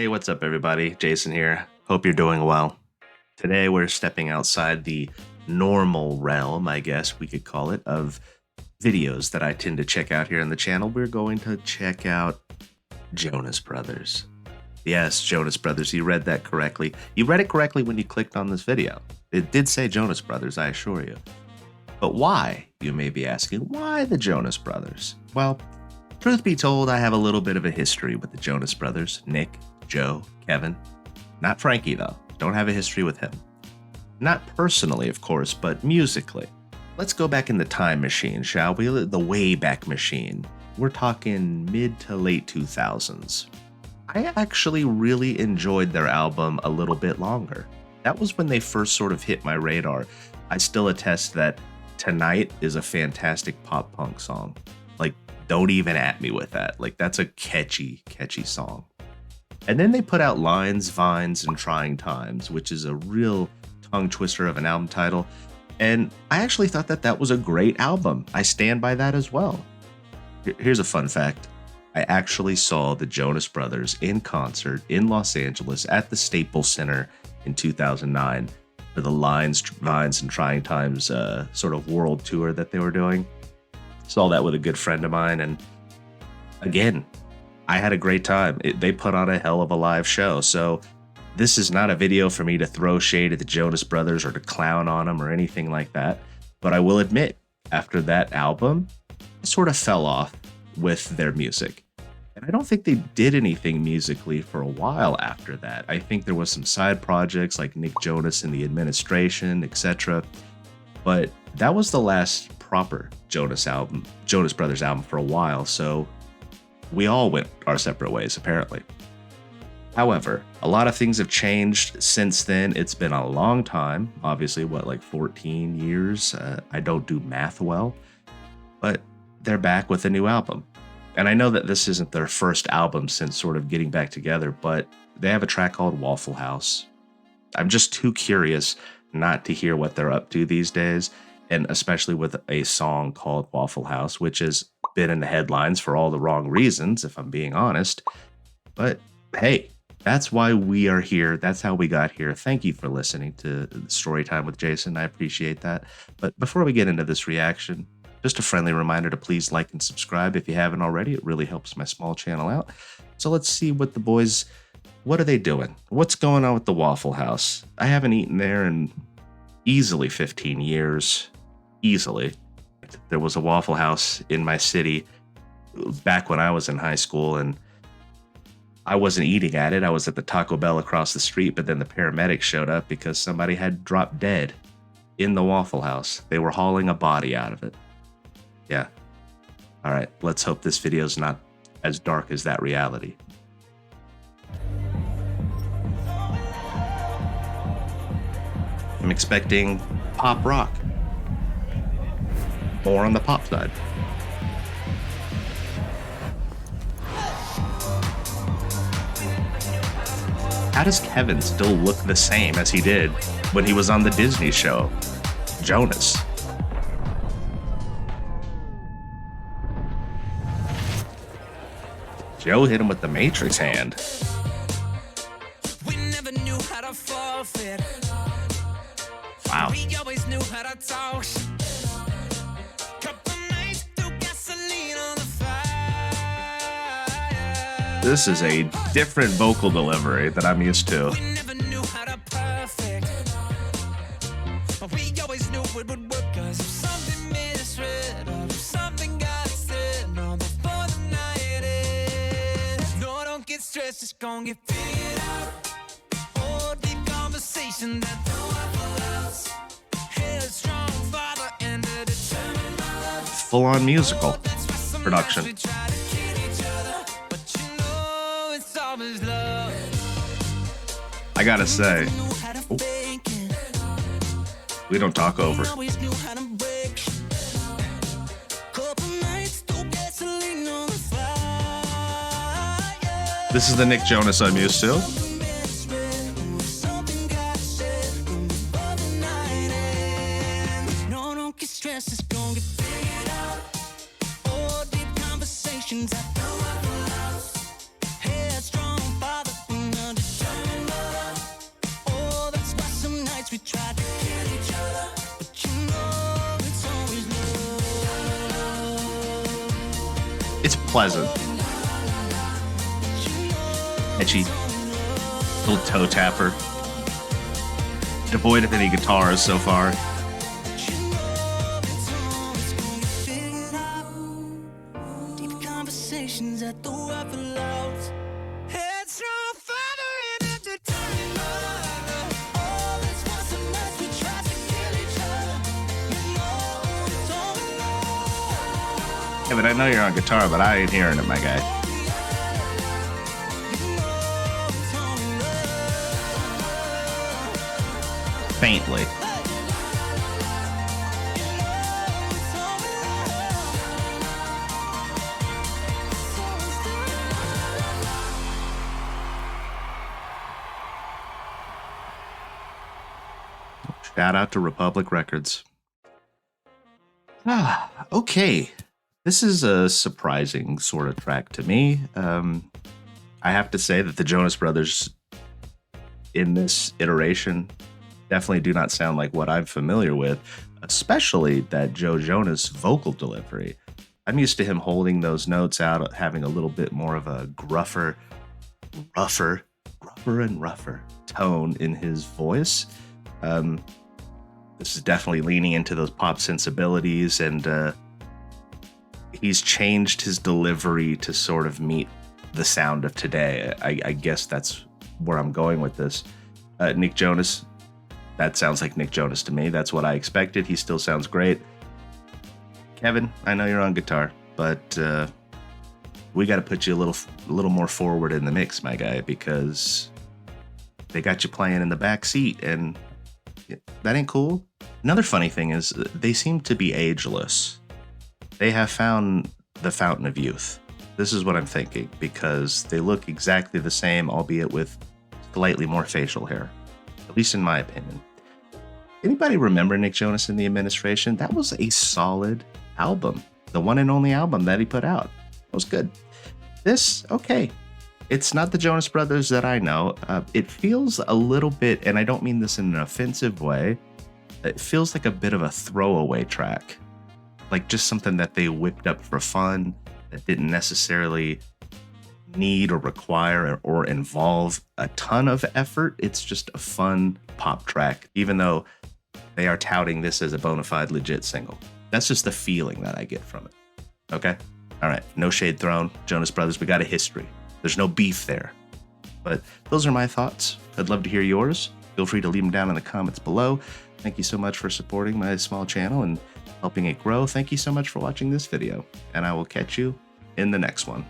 Hey, what's up, everybody? Jason here. Hope you're doing well. Today, we're stepping outside the normal realm, I guess we could call it, of videos that I tend to check out here on the channel. We're going to check out Jonas Brothers. Yes, Jonas Brothers, you read that correctly. You read it correctly when you clicked on this video. It did say Jonas Brothers, I assure you. But why, you may be asking, why the Jonas Brothers? Well, truth be told, I have a little bit of a history with the Jonas Brothers. Nick, Joe, Kevin. Not Frankie, though. Don't have a history with him. Not personally, of course, but musically. Let's go back in the time machine, shall we? The Wayback Machine. We're talking mid to late 2000s. I actually really enjoyed their album a little bit longer. That was when they first sort of hit my radar. I still attest that Tonight is a fantastic pop punk song. Like, don't even at me with that. Like, that's a catchy song. And then they put out Lines, Vines, and Trying Times, which is a real tongue twister of an album title. And I actually thought that that was a great album. I stand by that as well. Here's a fun fact. I actually saw the Jonas Brothers in concert in Los Angeles at the Staples Center in 2009 for the Lines, Vines, and Trying Times sort of world tour that they were doing. Saw that with a good friend of mine, and again, I had a great time. They put on a hell of a live show, so this is not a video for me to throw shade at the Jonas Brothers or to clown on them or anything like that, but I will admit, after that album, I sort of fell off with their music. And I don't think they did anything musically for a while after that. I think there was some side projects like Nick Jonas and the Administration, etc. But that was the last proper Jonas Brothers album for a while, so we all went our separate ways, apparently. However, a lot of things have changed since then. It's been a long time, obviously, like 14 years? I don't do math well, but they're back with a new album. And I know that this isn't their first album since sort of getting back together, but they have a track called Waffle House. I'm just too curious not to hear what they're up to these days, and especially with a song called Waffle House, which has been in the headlines for all the wrong reasons, if I'm being honest. But hey, that's why we are here. That's how we got here. Thank you for listening to Storytime with Jason. I appreciate that. But before we get into this reaction, just a friendly reminder to please like and subscribe if you haven't already. It really helps my small channel out. So let's see what the boys, what are they doing? What's going on with the Waffle House? I haven't eaten there in easily 15 years. Easily. There was a Waffle House in my city back when I was in high school, and I wasn't eating at it. I was at the Taco Bell across the street, but then the paramedics showed up because somebody had dropped dead in the Waffle House. They were hauling a body out of it. Yeah. All right, let's hope this video's not as dark as that reality. I'm expecting pop rock. More on the pop side. How does Kevin still look the same as he did when he was on the Disney show? Jonas. Joe hit him with the Matrix hand. We never knew how to forfeit. Wow. We always knew how to talk. Couple nights threw gasoline on the fire. This is a different vocal delivery that I'm used to. We never knew how to perfect. We always knew it would work, 'cause if something misread or if something got said long before the night ends. No, don't get stressed, it's gonna get figured out. Oh, deep conversation that the Waffle House. Headstrong father and a determined mother. Full-on musical production. We try to kid each other, but you know it's always love. I gotta say, Knew how to fake it. we don't talk over. Always knew how to break. Couple nights threw gasoline on the fire. This is the Nick Jonas I'm used to. Something got said long before the night ends. No, don't get stressed, it's gonna get figured out. Oh, deep conversations at the Waffle House. Headstrong father and pleasant. Edgy. Little toe tapper. Devoid of any guitars so far. Deep conversations at the Waffle House. Headstrong father and entertainer. All this once a night we try to kill each other. You know it's all Yeah, but I know you're on guitar, but I ain't hearing it, my guy. Faintly. Shout out to Republic Records. Okay. This is a surprising sort of track to me. I have to say that the Jonas Brothers in this iteration definitely do not sound like what I'm familiar with, especially that Joe Jonas vocal delivery. I'm used to him holding those notes out, having a little bit more of a rougher and rougher tone in his voice. This is definitely leaning into those pop sensibilities, and he's changed his delivery to sort of meet the sound of today. I guess that's where I'm going with this. Nick Jonas, that sounds like Nick Jonas to me. That's what I expected. He still sounds great. Kevin, I know you're on guitar, but we got to put you a little more forward in the mix, my guy, because they got you playing in the back seat, and that ain't cool. Another funny thing is they seem to be ageless. They have found the fountain of youth. This is what I'm thinking, because they look exactly the same, albeit with slightly more facial hair, at least in my opinion. Anybody remember Nick Jonas in the Administration? That was a solid album. The one and only album that he put out. It was good. This, okay. It's not the Jonas Brothers that I know. It feels a little bit, and I don't mean this in an offensive way, it feels like a bit of a throwaway track. Like just something that they whipped up for fun, that didn't necessarily need or require or involve a ton of effort. It's just a fun pop track, even though they are touting this as a bona fide legit single. That's just the feeling that I get from it. Okay? All right. No shade thrown. Jonas Brothers, we got a history. There's no beef there. But those are my thoughts. I'd love to hear yours. Feel free to leave them down in the comments below. Thank you so much for supporting my small channel and helping it grow. Thank you so much for watching this video, and I will catch you in the next one.